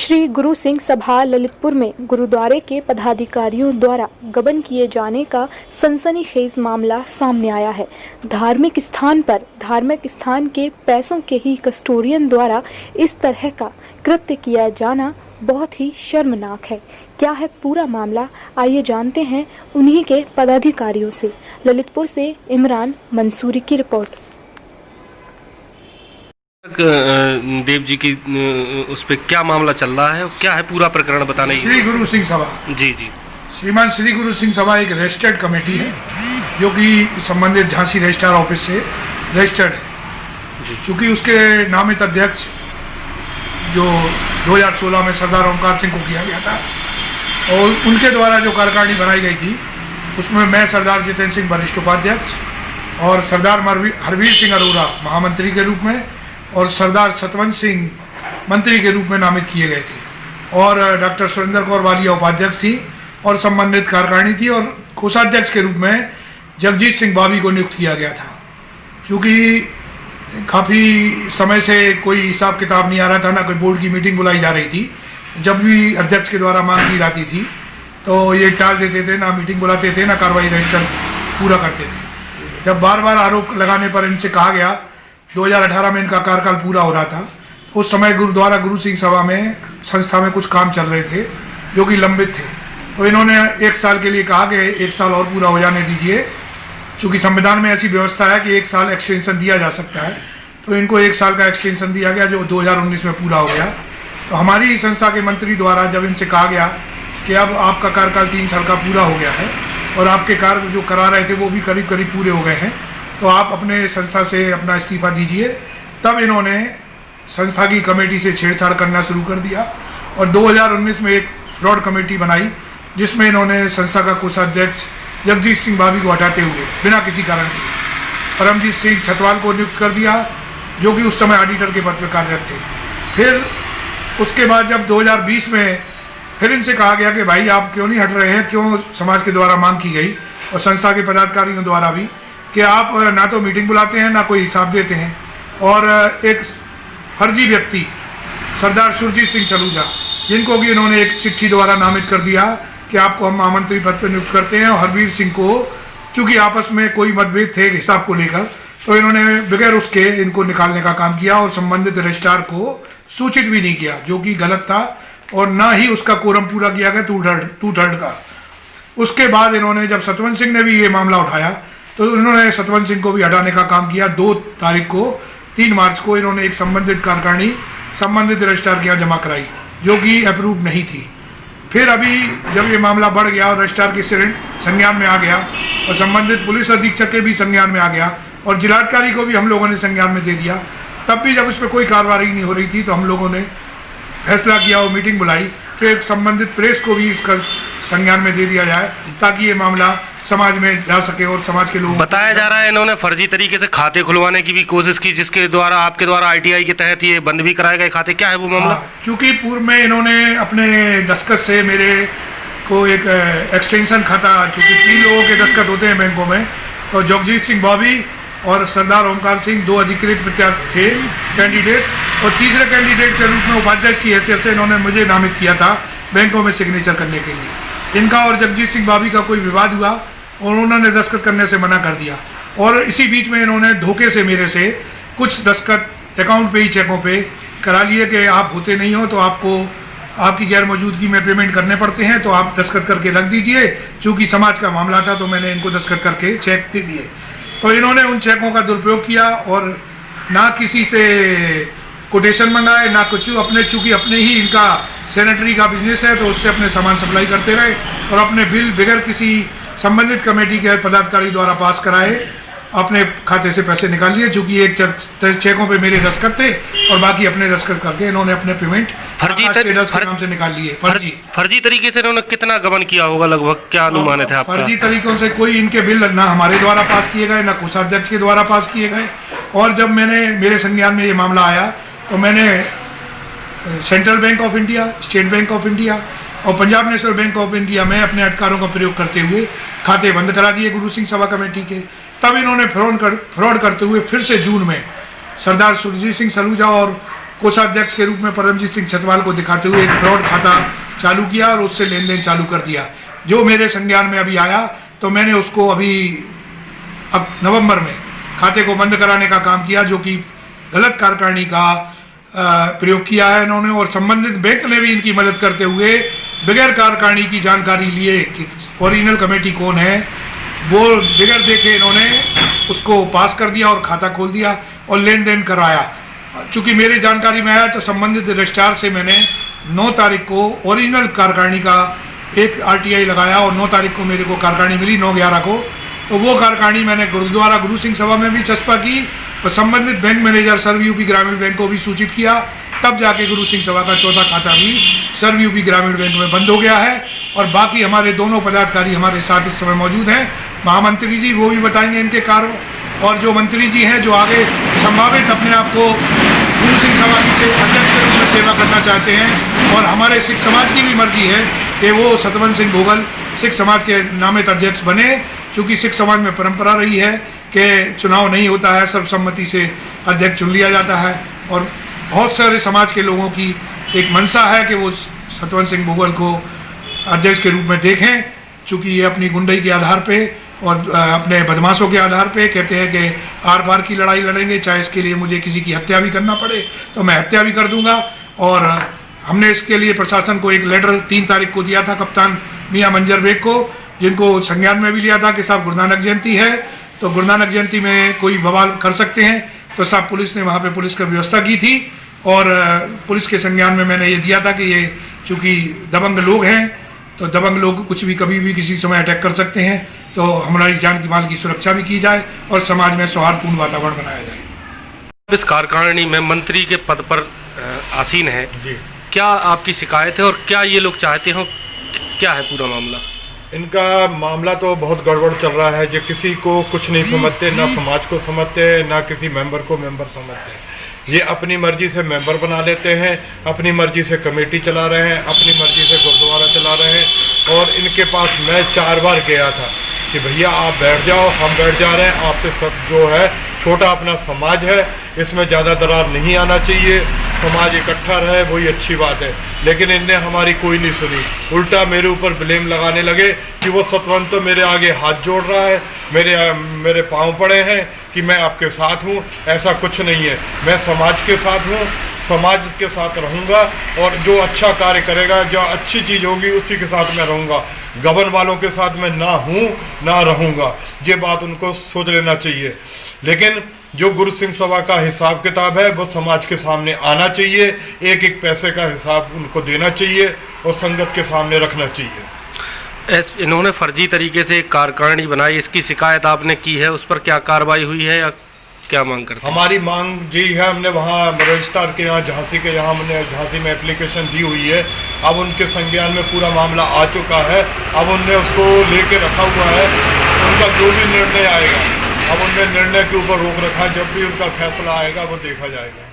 श्री गुरु सिंह सभा ललितपुर में गुरुद्वारे के पदाधिकारियों द्वारा गबन किए जाने का सनसनीखेज मामला सामने आया है। धार्मिक स्थान के पैसों के ही कस्टोडियन द्वारा इस तरह का कृत्य किया जाना बहुत ही शर्मनाक है। क्या है पूरा मामला, आइए जानते हैं उन्हीं के पदाधिकारियों से। ललितपुर से इमरान मंसूरी की रिपोर्ट। देव जी की उस पर क्या मामला चल रहा है, क्या है पूरा प्रकरण बताने की। श्री गुरु सिंह सभा जी जी श्रीमान श्री गुरु सिंह सभा एक रजिस्टर्ड कमेटी है जो कि संबंधित झांसी रजिस्ट्रार ऑफिस से रजिस्टर्ड है। चूँकि उसके नामित अध्यक्ष जो 2016 में सरदार ओमकार सिंह को किया गया था और उनके द्वारा जो कार्यकारिणी बनाई गई थी उसमें मैं सरदार जितेंद्र सिंह वरिष्ठ उपाध्यक्ष और सरदार हरवीर सिंह अरोड़ा महामंत्री के रूप में और सरदार सतवंत सिंह मंत्री के रूप में नामित किए गए थे और डॉक्टर सुरेंद्र कौर वालिया उपाध्यक्ष थी और संबंधित कार्यकारिणी थी और कोषाध्यक्ष के रूप में जगजीत सिंह बाबी को नियुक्त किया गया था। क्योंकि काफ़ी समय से कोई हिसाब किताब नहीं आ रहा था, ना कोई बोर्ड की मीटिंग बुलाई जा रही थी। जब भी अध्यक्ष के द्वारा मांग की जाती थी तो ये टाल देते थे, ना मीटिंग बुलाते थे, ना कार्रवाई रजिस्टर पूरा करते थे। जब बार बार आरोप लगाने पर इनसे कहा गया 2018 में इनका कार्यकाल पूरा हो रहा था, उस समय गुरुद्वारा गुरु सिंह सभा में संस्था में कुछ काम चल रहे थे जो कि लंबित थे। तो इन्होंने 1 साल के लिए कहा कि 1 साल और पूरा हो जाने दीजिए। चूँकि संविधान में ऐसी व्यवस्था है कि 1 साल एक्सटेंशन दिया जा सकता है, तो इनको 1 साल का एक्सटेंशन दिया गया जो 2019 में पूरा हो गया। तो हमारी संस्था के मंत्री द्वारा जब इनसे कहा गया कि अब आपका कार्यकाल 3 साल का पूरा हो गया है और आपके कार्य जो करा रहे थे वो भी करीब करीब पूरे हो गए हैं, तो आप अपने संस्था से अपना इस्तीफा दीजिए। तब इन्होंने संस्था की कमेटी से छेड़छाड़ करना शुरू कर दिया और 2019 में एक फ्रॉड कमेटी बनाई जिसमें इन्होंने संस्था का कोषाध्यक्ष जगजीत सिंह बाबी को हटाते हुए बिना किसी कारण के परमजीत सिंह छतवाल को नियुक्त कर दिया जो कि उस समय ऑडिटर के पद पर कार्यरत थे। फिर उसके बाद जब 2020 में फिर इनसे कहा गया कि भाई आप क्यों नहीं हट रहे हैं, क्यों समाज के द्वारा मांग की गई और संस्था के पदाधिकारियों द्वारा भी कि आप ना तो मीटिंग बुलाते हैं ना कोई हिसाब देते हैं। और एक फर्जी व्यक्ति सरदार सुरजीत सिंह सलूजा जिनको भी इन्होंने एक चिट्ठी द्वारा नामित कर दिया कि आपको हम महामंत्री पद पर नियुक्त करते हैं, और हरवीर सिंह को चूँकि आपस में कोई मतभेद थे हिसाब को लेकर, तो इन्होंने बगैर उसके इनको निकालने का काम किया और संबंधित रजिस्ट्रार को सूचित भी नहीं किया जो कि गलत था और ना ही उसका कोरम पूरा किया गया 2/3 का। उसके बाद इन्होंने जब सतवंत सिंह ने भी ये मामला उठाया तो इन्होंने सतवंत सिंह को भी हटाने का काम किया। 2 तारीख को 3 मार्च को इन्होंने एक संबंधित कार्यकारिणी संबंधित रजिस्ट्रार के यहाँ जमा कराई जो कि अप्रूव नहीं थी। फिर अभी जब ये मामला बढ़ गया और रजिस्ट्रार के संज्ञान में आ गया और संबंधित पुलिस अधीक्षक के भी संज्ञान में आ गया और जिलाधिकारी को भी हम लोगों ने संज्ञान में दे दिया, तब भी जब इस पर कोई कार्रवाई नहीं हो रही थी तो हम लोगों ने फैसला किया और मीटिंग बुलाई कि संबंधित प्रेस को भी इसका संज्ञान में दे दिया जाए ताकि ये मामला समाज में जा सके और समाज के लोग। बताया जा रहा है इन्होंने फर्जी तरीके से खाते खुलवाने की भी कोशिश की जिसके द्वारा आपके द्वारा आईटीआई के तहत ये बंद भी कराए गए खाते, क्या है वो मामला? चूँकि पूर्व में इन्होंने अपने दस्तखत से मेरे को एक एक्सटेंशन खाता, चूँकि 3 लोगों के दस्तखत होते हैं बैंकों में, तो जगजीत सिंह बॉबी और सरदार ओमकार सिंह 2 अधिकृत प्रत्याशी थे कैंडिडेट और तीसरे कैंडिडेट के रूप में उपाध्यक्ष की हैसियत से इन्होंने मुझे नामित किया था बैंकों में सिग्नेचर करने के लिए। इनका और जगजीत सिंह बाबी का कोई विवाद हुआ और उन्होंने दस्तखत करने से मना कर दिया और इसी बीच में इन्होंने धोखे से मेरे से कुछ दस्तखत अकाउंट पे ही चेकों पे करा लिए कि आप होते नहीं हो तो आपको आपकी गैर मौजूदगी में पेमेंट करने पड़ते हैं, तो आप दस्तखत करके रख दीजिए। चूँकि समाज का मामला था तो मैंने इनको दस्तखत करके चेक दे दिए। तो इन्होंने उन चेकों का दुरुपयोग किया और ना किसी से कोटेशन मंगाए ना कुछ, अपने चूँकि अपने ही इनका सैनिटरी का बिजनेस है तो उससे अपने सामान सप्लाई करते रहे और अपने बिल बगैर किसी संबंधित कमेटी के पदाधिकारी द्वारा पास कराए अपने खाते से पैसे निकाल लिए। चूँकि एक चेकों पे मेरे दस्तखत थे और बाकी अपने दस्तखत करके इन्होंने अपने पेमेंट नाम से निकाल लिए। फर्जी तरीके से इन्होंने कितना गबन किया होगा लगभग, क्या अनुमान है आपका? फर्जी तरीकों से कोई इनके बिल ना हमारे द्वारा पास किए गए ना कोषाध्यक्ष के द्वारा पास किए गए। और जब मेरे संज्ञान में ये मामला आया तो मैंने central bank of India, state bank of India और Punjab national bank of India में अपने अधिकारों का प्रयोग करते हुए खाते बंद करा दिए गुरु सिंह सभा कमेटी के। तब इन्होंने फ्रॉड करते हुए फिर से जून में सरदार सुरजीत सिंह सलूजा और कोषाध्यक्ष के रूप में परमजीत सिंह छतवाल को दिखाते हुए एक फ्रॉड खाता चालू किया और उससे लेन देन चालू कर दिया, जो मेरे संज्ञान में अभी आया। तो मैंने उसको अभी अब नवंबर में खाते को बंद कराने का काम किया, जो कि गलत कार्यकारिणी का प्रयोग किया है इन्होंने, और संबंधित बैंक ने भी इनकी मदद करते हुए बगैर कार्यकारिणी की जानकारी लिए कि ओरिजिनल कमेटी कौन है, वो बगैर देखे इन्होंने उसको पास कर दिया और खाता खोल दिया और लेन देन कराया। चूँकि मेरी जानकारी में आया तो संबंधित रजिस्ट्रार से मैंने 9 तारीख को ओरिजिनल कार्यकारिणी का एक RTI लगाया और 9 तारीख को मेरे को कार्यकारिणी मिली 9/11 को। तो वो कार्यकारिणी मैंने गुरुद्वारा गुरु सिंह सभा में भी चस्पा की और संबंधित बैंक मैनेजर सर्व यूपी ग्रामीण बैंक को भी सूचित किया, तब जाके गुरु सिंह सभा का चौथा खाता भी सर्व यूपी ग्रामीण बैंक में बंद हो गया है। और बाकी हमारे दोनों पदाधिकारी हमारे साथ इस समय मौजूद हैं, महामंत्री जी वो भी बताएंगे इनके कार्य, और जो मंत्री जी हैं जो आगे संभावित अपने आप को गुरु सिंह सभा के अध्यक्ष के रूप में सेवा करना चाहते हैं। और हमारे सिख समाज की भी मर्जी है कि वो सतवंत सिंह भोगल सिख समाज के नामित अध्यक्ष बने, चूँकि सिख समाज में परंपरा रही है कि चुनाव नहीं होता है, सर्वसम्मति से अध्यक्ष चुन लिया जाता है। और बहुत सारे समाज के लोगों की एक मंशा है कि वो सतवंत सिंह भोगल को अध्यक्ष के रूप में देखें, चूँकि ये अपनी गुंडई के आधार पे और अपने बदमाशों के आधार पे कहते हैं कि आर पार की लड़ाई लड़ेंगे, चाहे इसके लिए मुझे किसी की हत्या भी करना पड़े तो मैं हत्या भी कर दूंगा। और हमने इसके लिए प्रशासन को एक लेटर 3 तारीख को दिया था कप्तान मियां मंजर बेग को, जिनको संज्ञान में भी लिया था कि साहब गुरु नानक जयंती है तो गुरु नानक जयंती में कोई बवाल कर सकते हैं। तो साहब पुलिस ने वहाँ पे पुलिस की व्यवस्था की थी और पुलिस के संज्ञान में मैंने ये दिया था कि ये चूँकि दबंग लोग हैं तो दबंग लोग कुछ भी कभी भी किसी समय अटैक कर सकते हैं, तो हमारी जान की माल की सुरक्षा भी की जाए और समाज में सौहार्दपूर्ण वातावरण बनाया जाए। इस कार्यकारिणी में मंत्री के पद पर आसीन है जी, क्या आपकी शिकायत है और क्या ये लोग चाहते हो, क्या है पूरा मामला? इनका मामला तो बहुत गड़बड़ चल रहा है, जो किसी को कुछ नहीं समझते, ना समाज को समझते, ना किसी मेंबर को मेंबर समझते। ये अपनी मर्जी से मेंबर बना लेते हैं, अपनी मर्जी से कमेटी चला रहे हैं, अपनी मर्जी से गुरुद्वारा चला रहे हैं। और इनके पास मैं 4 बार गया था कि भैया आप बैठ जाओ, हम बैठ जा रहे हैं, आपसे सब जो है छोटा अपना समाज है, इसमें ज़्यादा दरार नहीं आना चाहिए, समाज इकट्ठा रहे, वही अच्छी बात है। लेकिन इनने हमारी कोई नहीं सुनी, उल्टा मेरे ऊपर ब्लेम लगाने लगे कि वो सतवंत तो मेरे आगे हाथ जोड़ रहा है, मेरे पाँव पड़े हैं कि मैं आपके साथ हूँ। ऐसा कुछ नहीं है, मैं समाज के साथ हूँ, समाज के साथ रहूँगा और जो अच्छा कार्य करेगा, जो अच्छी चीज़ होगी उसी के साथ मैं रहूँगा। गबन वालों के साथ मैं ना हूँ ना रहूँगा, ये बात उनको सोच लेना चाहिए। लेकिन जो गुरु सिंह सभा का हिसाब किताब है वो समाज के सामने आना चाहिए, एक एक पैसे का हिसाब उनको देना चाहिए और संगत के सामने रखना चाहिए। इन्होंने फर्जी तरीके से एक कार्यकारिणी बनाई, इसकी शिकायत आपने की है, उस पर क्या कार्रवाई हुई है या क्या मांग करते हैं? हमारी मांग यही है, हमने वहाँ रजिस्ट्रार के यहाँ झांसी के यहाँ हमने झांसी में एप्लीकेशन दी हुई है। अब उनके संज्ञान में पूरा मामला आ चुका है, अब उनने उसको लेके रखा हुआ है। उनका जो भी निर्णय आएगा, अब उनने निर्णय के ऊपर रोक रखा है, जब भी उनका फैसला आएगा वो देखा जाएगा।